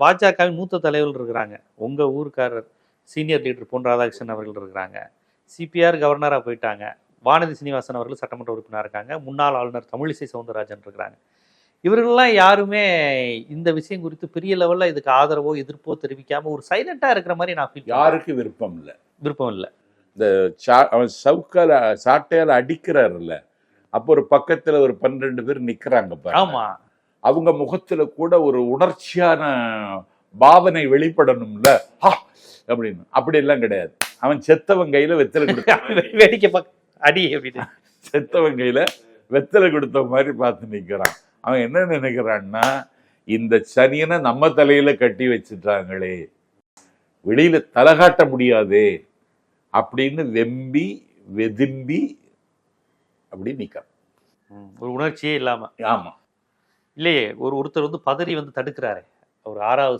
பாஜகவின் மூத்த தலைவர்கள் இருக்கிறாங்க. உங்க ஊருக்காரர் சீனியர் லீடர் பொன் ராதாகிருஷ்ணன் அவர்கள் இருக்கிறாங்க. சிபிஆர் கவர்னரா போயிட்டாங்க. வானதி சீனிவாசன் அவர்கள் சட்டமன்ற உறுப்பினராக இருக்காங்க. முன்னாள் ஆளுநர் தமிழிசை சவுந்தரராஜன் இருக்கிறாங்க. இவர்கள்லாம் யாருமே இந்த விஷயம் குறித்து பெரிய லெவல்ல இதுக்கு ஆதரவோ எதிர்ப்போ தெரிவிக்காம ஒரு சைலண்டா இருக்கிற மாதிரி நான் ஃபீல். யாருக்கு விருப்பம் இல்லை? விருப்பம் இல்லை. இந்த அவன் சவுக்கால சாட்டையால அடிக்கிறாருல்ல, அப்போ ஒரு பக்கத்துல ஒரு 12 பேர் நிக்கிறாங்க பாருங்க. ஆமா, அவங்க முகத்துல கூட ஒரு உணர்ச்சியான பாவனை வெளிப்படணும்ல அப்படின்னு. அப்படி எல்லாம் கிடையாது. அவன் செத்தவன் கையில வெத்தலை கொடுத்த வேடிக்கை அடி அப்படின்னு செத்தவன் கையில வெத்தலை கொடுத்த மாதிரி பார்த்து நிக்கிறான். அவன் என்ன நினைக்கிறான்னா, இந்த சனியனை நம்ம தலையில கட்டி வச்சுட்டாங்களே, வெளியில தலை காட்ட முடியாதே அப்படின்னு வெம்பி வெதும்பி அப்படி நிக்கிறான். ஒரு உணர்ச்சியே இல்லாம. ஆமா, இல்லையே ஒருத்தர் வந்து பதறி வந்து தடுக்கிறாரு. அவர் 6வது